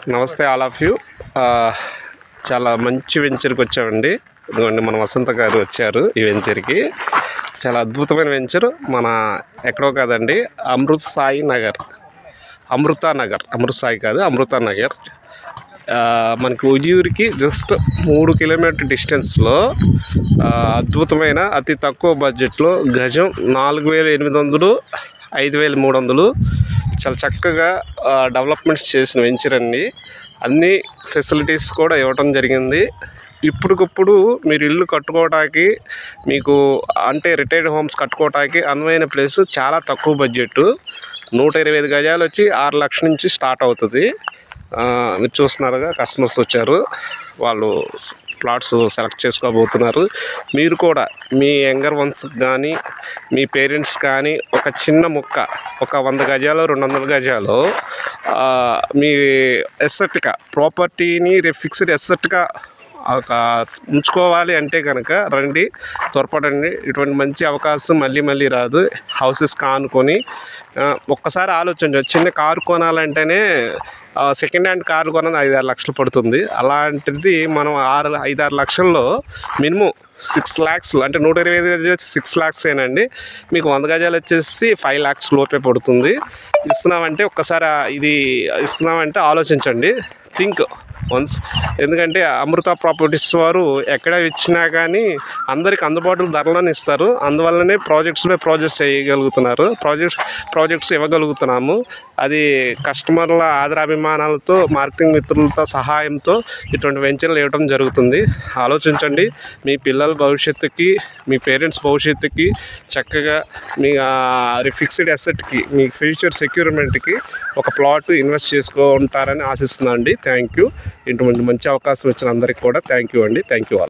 నమస్తే all of you. చాలా మంచి వెంచర్కి వచ్చామండి. ఇదిగోండి మన వసంత గారు వచ్చారు ఈ వెంచర్కి. చాలా అద్భుతమైన వెంచర్. మన ఎక్కడో కాదండి, అమృత్ సాయి నగర్, అమృత సాయి కాదు, అమృత నగర్. మనకి ఉయ్యూరికి జస్ట్ 3 కిలోమీటర్ డిస్టెన్స్లో అద్భుతమైన అతి తక్కువ బడ్జెట్లో గజం 4,800, 5,300 చాలా చక్కగా డెవలప్మెంట్స్ చేసిన వెంచర్ అండి. అన్ని ఫెసిలిటీస్ కూడా ఇవ్వటం జరిగింది. ఇప్పటికప్పుడు మీరు ఇల్లు కట్టుకోవడానికి, మీకు అంటే రిటైర్డ్ హోమ్స్ కట్టుకోవడానికి అనువైన ప్లేస్. చాలా తక్కువ బడ్జెట్, 125 గజాలు వచ్చి 6 లక్షల నుంచి స్టార్ట్ అవుతుంది. మీరు చూస్తున్నారుగా, కస్టమర్స్ వచ్చారు, వాళ్ళు ప్లాట్స్ సెలెక్ట్ చేసుకోబోతున్నారు. మీరు కూడా మీ యంగర్ వన్స్ కానీ, మీ పేరెంట్స్ కానీ ఒక చిన్న ముక్క, ఒక 100 గజాలు 200 గజాలు మీ ఎస్సెట్గా ప్రాపర్టీని ఫిక్స్డ్ ఎస్సెట్గా ఉంచుకోవాలి అంటే కనుక రండి, త్వరపడండి. ఇటువంటి మంచి అవకాశం మళ్ళీ మళ్ళీ రాదు. హౌసెస్ కానుకొని ఒక్కసారి ఆలోచించండి. చిన్న కారు కొనాలంటేనే సెకండ్ హ్యాండ్ కారు కొన్నది 5-6 లక్షలు పడుతుంది. అలాంటిది మనం 5-6 లక్షల్లో మినిమం 6 lakhs, అంటే 125 గజాలు 6 lakhs ఏనండి. మీకు 100 గజాలు వచ్చేసి 5 lakhs లోపే పడుతుంది. ఇస్తున్నామంటే ఒక్కసారి ఇది ఇస్తున్నామంటే ఆలోచించండి, థింక్ వన్స్. ఎందుకంటే అమృత ప్రాపర్టీస్ వారు ఎక్కడ ఇచ్చినా కానీ అందరికి అందుబాటులో ధరలను ఇస్తారు. అందువల్లనే ప్రాజెక్ట్స్ చేయగలుగుతున్నారు, ప్రాజెక్ట్స్ ఇవ్వగలుగుతున్నాము. అది కస్టమర్ల ఆదరాభిమానాలతో, మార్కెటింగ్ మిత్రులతో సహాయంతో ఇటువంటి వెంచర్లు ఇవ్వడం జరుగుతుంది. ఆలోచించండి. మీ పిల్లల భవిష్యత్తుకి, మీ పేరెంట్స్ భవిష్యత్తుకి చక్కగా మీ ఫిక్స్డ్ అసెట్కి, మీ ఫ్యూచర్ సెక్యూర్మెంట్కి ఒక ప్లాట్ ఇన్వెస్ట్ చేసుకుంటారని ఆశిస్తున్నాను అండి. Thank you. ఇటువంటి మంచి అవకాశం ఇచ్చిన అందరికీ కూడా థ్యాంక్ యూ అండి. Thank you all.